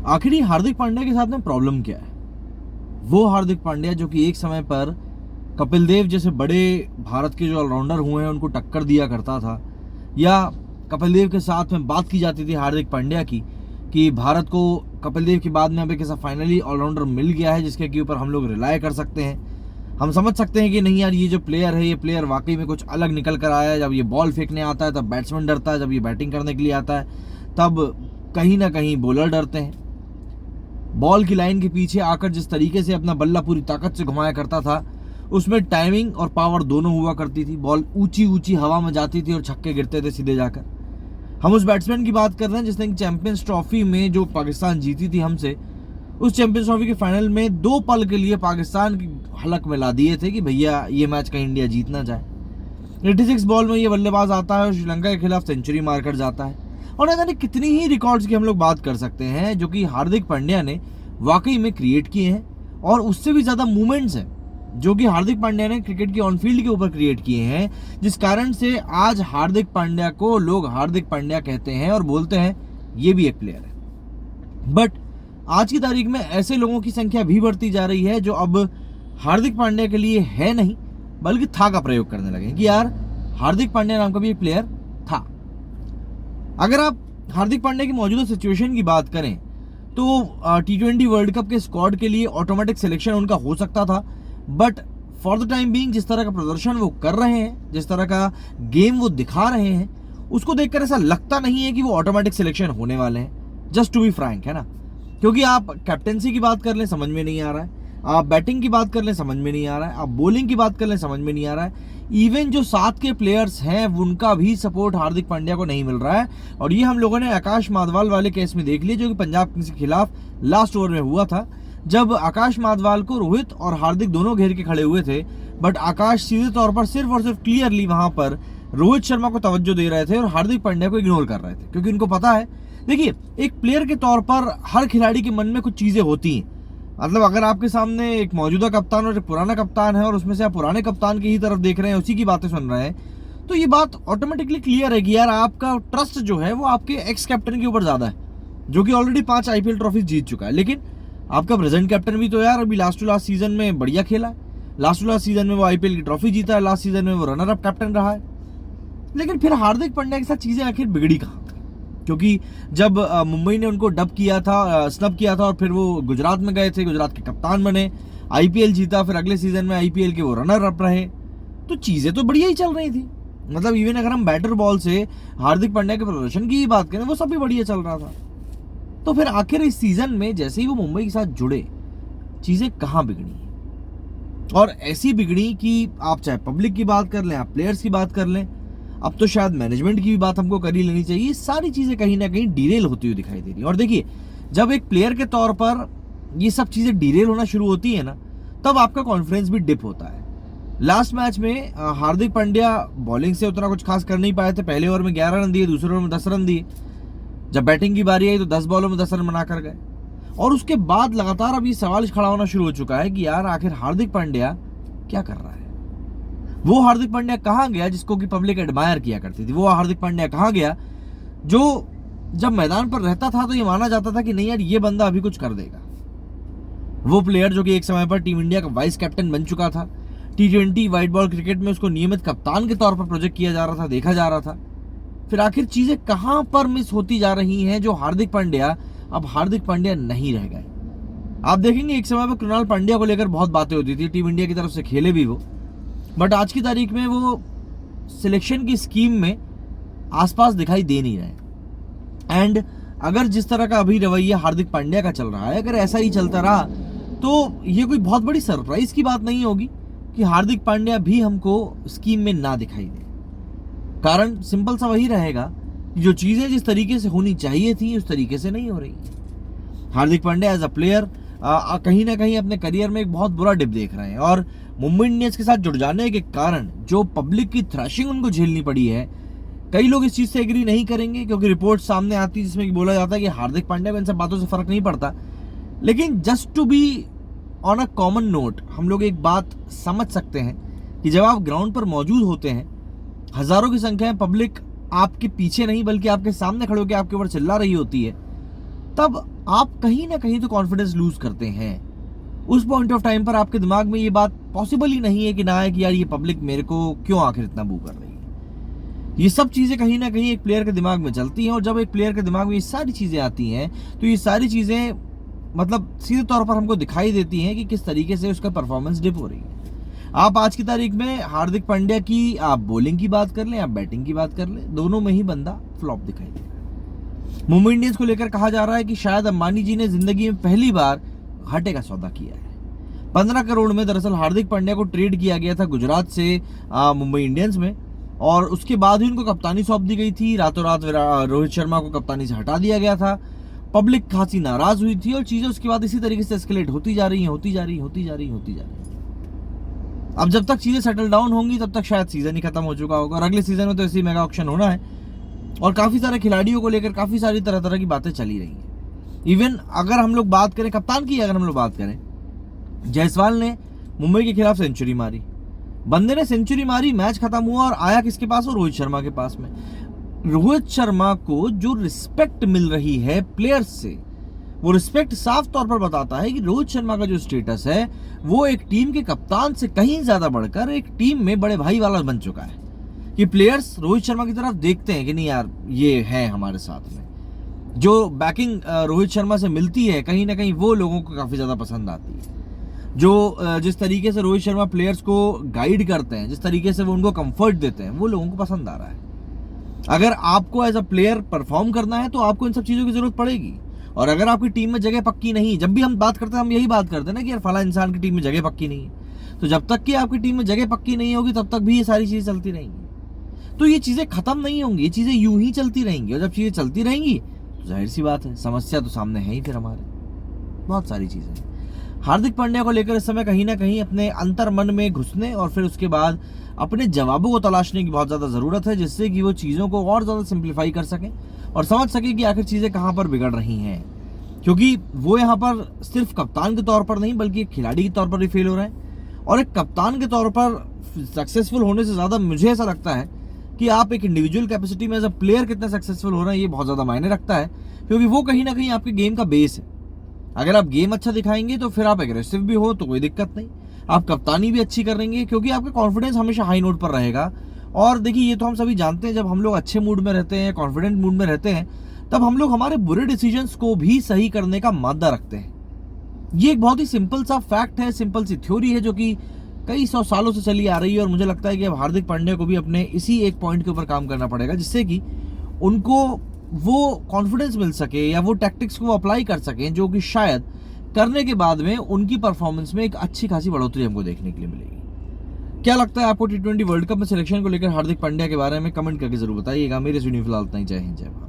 आखिर ही हार्दिक पांड्या के साथ में प्रॉब्लम क्या है? वो हार्दिक पांड्या जो कि एक समय पर कपिल देव जैसे बड़े भारत के जो ऑलराउंडर हुए हैं उनको टक्कर दिया करता था, या कपिल देव के साथ में बात की जाती थी हार्दिक पांड्या की कि भारत को कपिल देव के बाद में अब एक ऐसा फाइनली ऑलराउंडर मिल गया है जिसके के ऊपर हम लोग रिलाय कर सकते हैं। हम समझ सकते हैं कि नहीं यार, ये जो प्लेयर है, ये प्लेयर वाकई में कुछ अलग निकल कर आया है। जब ये बॉल फेंकने आता है तब बैट्समैन डरता है, जब ये बैटिंग करने के लिए आता है तब कहीं ना कहीं बॉलर डरते हैं। बॉल की लाइन के पीछे आकर जिस तरीके से अपना बल्ला पूरी ताकत से घुमाया करता था, उसमें टाइमिंग और पावर दोनों हुआ करती थी। बॉल ऊंची ऊंची हवा में जाती थी और छक्के गिरते थे सीधे जाकर। हम उस बैट्समैन की बात कर रहे हैं जिसने चैंपियंस ट्रॉफी में जो पाकिस्तान जीती थी हमसे, उस चैंपियंस ट्रॉफी के फाइनल में 2 पल के लिए पाकिस्तान की हलक में ला दिए थे कि भैया ये मैच कहीं इंडिया जीत ना जाए। 86 बॉल में ये बल्लेबाज आता है और श्रीलंका के खिलाफ सेंचुरी मारकर जाता है। और न जाने कितनी ही रिकॉर्ड्स की हम लोग बात कर सकते हैं जो कि हार्दिक पांड्या ने वाकई में क्रिएट किए हैं, और उससे भी ज्यादा मूवमेंट्स हैं जो कि हार्दिक पांड्या ने क्रिकेट के ऑन फील्ड के ऊपर क्रिएट किए हैं, जिस कारण से आज हार्दिक पांड्या को लोग हार्दिक पांड्या कहते हैं और बोलते हैं ये भी एक प्लेयर है। बट आज की तारीख में ऐसे लोगों की संख्या भी बढ़ती जा रही है जो अब हार्दिक पांड्या के लिए है नहीं बल्कि था का प्रयोग करने लगे कि यार हार्दिक पांड्या नाम का भी एक प्लेयर था। अगर आप हार्दिक पांड्या की मौजूदा सिचुएशन की बात करें तो T20 वर्ल्ड कप के स्क्वाड के लिए ऑटोमेटिक सिलेक्शन उनका हो सकता था, but for the time being जिस तरह का प्रदर्शन वो कर रहे हैं, जिस तरह का गेम वो दिखा रहे हैं, उसको देखकर ऐसा लगता नहीं है कि वो ऑटोमेटिक सिलेक्शन होने वाले हैं। जस्ट टू बी फ्रैंक, है ना, क्योंकि आप कैप्टेंसी की बात कर लें समझ में नहीं आ रहा है, आप बैटिंग की बात कर लें समझ में नहीं आ रहा है, आप बॉलिंग की बात कर लें समझ में नहीं आ रहा है। इवन जो साथ के प्लेयर्स हैं उनका भी सपोर्ट हार्दिक पांड्या को नहीं मिल रहा है। और ये हम लोगों ने आकाश माधवाल वाले केस में देख लिया जो कि पंजाब किंग्स के खिलाफ लास्ट ओवर में हुआ था, जब आकाश माधवाल को रोहित और हार्दिक दोनों घेर के खड़े हुए थे, बट आकाश सीधे तौर पर सिर्फ और सिर्फ क्लियरली वहां पर रोहित शर्मा को तवज्जो दे रहे थे और हार्दिक पांड्या को इग्नोर कर रहे थे, क्योंकि उनको पता है, देखिए एक प्लेयर के तौर पर हर खिलाड़ी के मन में कुछ चीजें होती हैं। मतलब अगर आपके सामने एक मौजूदा कप्तान और एक पुराना कप्तान है और उसमें से आप पुराने कप्तान की ही तरफ देख रहे हैं, उसी की बातें सुन रहे हैं, तो ये बात ऑटोमेटिकली क्लियर है कि यार आपका ट्रस्ट जो है वो आपके एक्स कैप्टन के ऊपर ज्यादा है, जो कि ऑलरेडी 5 IPL ट्रॉफीज जीत चुका है। लेकिन आपका प्रेजेंट कैप्टन भी तो यार अभी लास्ट टू लास्ट सीजन में बढ़िया खेला है, लास्ट टू लास्ट सीजन में वो IPL की ट्रॉफी जीता है, लास्ट सीजन में वो रनर अप कैप्टन रहा है। लेकिन फिर हार्दिक पांड्या के साथ चीजें आखिर बिगड़ी कहाँ? क्योंकि जब मुंबई ने उनको स्नब किया था और फिर वो गुजरात में गए थे, गुजरात के कप्तान बने, IPL जीता, फिर अगले सीजन में IPL के वो रनर अप रहे, तो चीजें तो बढ़िया ही चल रही थी। मतलब इवन अगर हम बैटर बॉल से हार्दिक पांड्या के प्रदर्शन की ही बात करें, वो सब भी बढ़िया चल रहा था। तो फिर आखिर इस सीजन में जैसे ही वो मुंबई के साथ जुड़े, चीजें कहाँ बिगड़ी? और ऐसी बिगड़ी कि आप चाहे पब्लिक की बात कर लें, आप प्लेयर्स की बात कर लें, अब तो शायद मैनेजमेंट की भी बात हमको कर ही लेनी चाहिए। सारी चीजें कहीं ना कहीं डीरेल होती हुई दिखाई दे रही है। और देखिए, जब एक प्लेयर के तौर पर ये सब चीजें डीरेल होना शुरू होती है ना, तब आपका कॉन्फिडेंस भी डिप होता है। लास्ट मैच में हार्दिक पांड्या बॉलिंग से उतना कुछ खास कर नहीं पाए थे। पहले ओवर में 11 रन दिए, दूसरे ओवर में 10 रन दिए। जब बैटिंग की बारी आई तो 10 बॉलों में 10 रन बनाकर गए। और उसके बाद लगातार अब ये सवाल खड़ा होना शुरू हो चुका है कि यार आखिर हार्दिक पांड्या क्या कर रहा है? वो हार्दिक पांड्या कहाँ गया जिसको कि पब्लिक एडमायर किया करती थी? वो हार्दिक पांड्या कहाँ गया जो जब मैदान पर रहता था तो ये माना जाता था कि नहीं यार ये बंदा अभी कुछ कर देगा? वो प्लेयर जो कि एक समय पर टीम इंडिया का वाइस कैप्टन बन चुका था, T20 व्हाइट बॉल क्रिकेट में उसको नियमित कप्तान के तौर पर प्रोजेक्ट किया जा रहा था, देखा जा रहा था। फिर आखिर चीजें कहां पर मिस होती जा रही हैं जो हार्दिक पांड्या अब हार्दिक पांड्या नहीं रह गए? आप देखेंगे एक समय पर कृणाल पांड्या को लेकर बहुत बातें होती थी, टीम इंडिया की तरफ से खेले भी वो, बट आज की तारीख में वो सिलेक्शन की स्कीम में आसपास दिखाई दे नहीं रहे। एंड अगर जिस तरह का अभी रवैया हार्दिक पांड्या का चल रहा है, अगर ऐसा ही चलता रहा तो ये कोई बहुत बड़ी सरप्राइज की बात नहीं होगी कि हार्दिक पांड्या भी हमको स्कीम में ना दिखाई दे। कारण सिंपल सा वही रहेगा कि जो चीजें जिस तरीके से होनी चाहिए थी उस तरीके से नहीं हो रही। Hardik Pandya as a player कहीं ना कहीं अपने करियर में एक बहुत बुरा डिप देख रहे हैं, और मुंबई इंडियंस के साथ जुड़ जाने के कारण जो पब्लिक की थ्रैशिंग उनको झेलनी पड़ी है, कई लोग इस चीज से एग्री नहीं करेंगे क्योंकि रिपोर्ट सामने आती है जिसमें बोला जाता है कि हार्दिक पांड्या को इन सब बातों से फर्क नहीं पड़ता। लेकिन just to be on a common note, हम लोग एक बात समझ सकते हैं कि जब आप ग्राउंड पर मौजूद होते हैं, हजारों की संख्या में पब्लिक आपके पीछे नहीं बल्कि आपके सामने खड़े होकर आपके ऊपर चिल्ला रही होती है, तब आप कहीं ना कहीं तो कॉन्फिडेंस लूज करते हैं। उस पॉइंट ऑफ टाइम पर आपके दिमाग में ये बात पॉसिबल ही नहीं है कि ना है कि यार ये पब्लिक मेरे को क्यों आखिर इतना बू कर रही है। ये सब चीजें कहीं ना कहीं एक प्लेयर के दिमाग में चलती हैं, और जब एक प्लेयर के दिमाग में ये सारी चीजें आती हैं तो ये सारी चीजें मतलब सीधे तौर पर हमको दिखाई देती हैं कि किस तरीके से उसका परफॉर्मेंस डिप हो रही है। आप आज की तारीख में हार्दिक पांड्या की आप बॉलिंग की बात कर लें, आप बैटिंग की बात कर लें, दोनों में ही बंदा फ्लॉप दिखाई दे रहा है। मुंबई इंडियंस को लेकर कहा जा रहा है कि शायद अंबानी जी ने जिंदगी में पहली बार घाटे का सौदा किया है। 15 करोड़ में दरअसल हार्दिक पांड्या को ट्रेड किया गया था गुजरात से मुंबई इंडियंस में, और उसके बाद ही उनको कप्तानी सौंप दी गई थी। रातों रात रोहित शर्मा को कप्तानी से हटा दिया गया था। पब्लिक खासी नाराज हुई थी, और चीजें उसके बाद इसी तरीके से एस्केलेट होती जा रही हैं। अब जब तक चीजें सेटल डाउन होंगी तब तक शायद सीजन ही खत्म हो चुका होगा, और अगले सीजन में तो ऐसे ही मेगा ऑक्शन होना है, और काफी सारे खिलाड़ियों को लेकर काफी सारी तरह तरह की बातें चली रही हैं। इवन अगर हम लोग बात करें कप्तान की, अगर हम लोग बात करें, जायसवाल ने मुंबई के खिलाफ सेंचुरी मारी, बंदे ने सेंचुरी मारी, मैच खत्म हुआ, और आया किसके पास? वो रोहित शर्मा के पास में। रोहित शर्मा को जो रिस्पेक्ट मिल रही है प्लेयर्स से, वो रिस्पेक्ट साफ तौर पर बताता है कि रोहित शर्मा का जो स्टेटस है वो एक टीम के कप्तान से कहीं ज्यादा बढ़कर एक टीम में बड़े भाई वाला बन चुका है, कि प्लेयर्स रोहित शर्मा की तरफ देखते हैं कि नहीं यार ये है हमारे साथ में। जो बैकिंग रोहित शर्मा से मिलती है कहीं ना कहीं वो लोगों को काफी ज्यादा पसंद आती है। जो जिस तरीके से रोहित शर्मा प्लेयर्स को गाइड करते हैं, जिस तरीके से वो उनको कंफर्ट देते हैं, वो लोगों को पसंद आ रहा है। अगर आपको एज अ प्लेयर परफॉर्म करना है तो आपको इन सब चीजों की जरूरत पड़ेगी, और अगर आपकी टीम में जगह पक्की नहीं, जब भी हम बात करते हैं हम यही बात करते हैं ना कि यार फला इंसान की टीम में जगह पक्की नहीं है, तो जब तक कि आपकी टीम में जगह पक्की नहीं होगी तब तक भी ये सारी चीजें चलती रहेंगी। तो ये चीजें खत्म नहीं होंगी, ये चीजें यूं ही चलती रहेंगी, और जब चीजें चलती रहेंगी तो जाहिर सी बात है समस्या तो सामने है ही फिर हमारे, बहुत सारी चीजें। हार्दिक पांड्या को लेकर इस समय कहीं ना कहीं अपने अंतर मन में घुसने और फिर उसके बाद अपने जवाबों को तलाशने की बहुत ज्यादा जरूरत है, जिससे कि वो चीजों को और ज्यादा सिंप्लीफाई कर सके और समझ सके कि आखिर चीजें कहां पर बिगड़ रही हैं। क्योंकि वो यहाँ पर सिर्फ कप्तान के तौर पर नहीं बल्कि एक खिलाड़ी के तौर पर भी फेल हो रहे हैं, और एक कप्तान के तौर पर सक्सेसफुल होने से ज्यादा मुझे ऐसा लगता है कि आप एक इंडिविजुअल कैपेसिटी में एज अ प्लेयर कितना सक्सेसफुल हो रहे हैं ये बहुत ज्यादा मायने रखता है, क्योंकि वो कहीं ना कहीं आपके गेम का बेस है। अगर आप गेम अच्छा दिखाएंगे तो फिर आप एग्रेसिव भी हो तो कोई दिक्कत नहीं, आप कप्तानी भी अच्छी करेंगे क्योंकि आपका कॉन्फिडेंस हमेशा हाई नोट पर रहेगा। और देखिए ये तो हम सभी जानते हैं, जब हम लोग अच्छे मूड में रहते हैं, कॉन्फिडेंट मूड में रहते हैं, तब हम लोग हमारे बुरे डिसीजंस को भी सही करने का मादा रखते हैं। ये एक बहुत ही सिंपल सा फैक्ट है, सिंपल सी थ्योरी है जो कि कई 100 सालों से चली आ रही है, और मुझे लगता है कि अब हार्दिक पांड्या को भी अपने इसी एक पॉइंट के ऊपर काम करना पड़ेगा, जिससे कि उनको वो कॉन्फिडेंस मिल सके या वो टैक्टिक्स को अप्लाई कर सकें जो कि शायद करने के बाद में उनकी परफॉर्मेंस में एक अच्छी खासी बढ़ोतरी हमको देखने के लिए मिलेगी। क्या लगता है आपको T20 वर्ल्ड कप में सिलेक्शन को लेकर हार्दिक पांड्या के बारे में? कमेंट करके जरूर बताइएगा। मेरे वीडियो फिलहाल इतना ही। जय हिंद, जय भारत।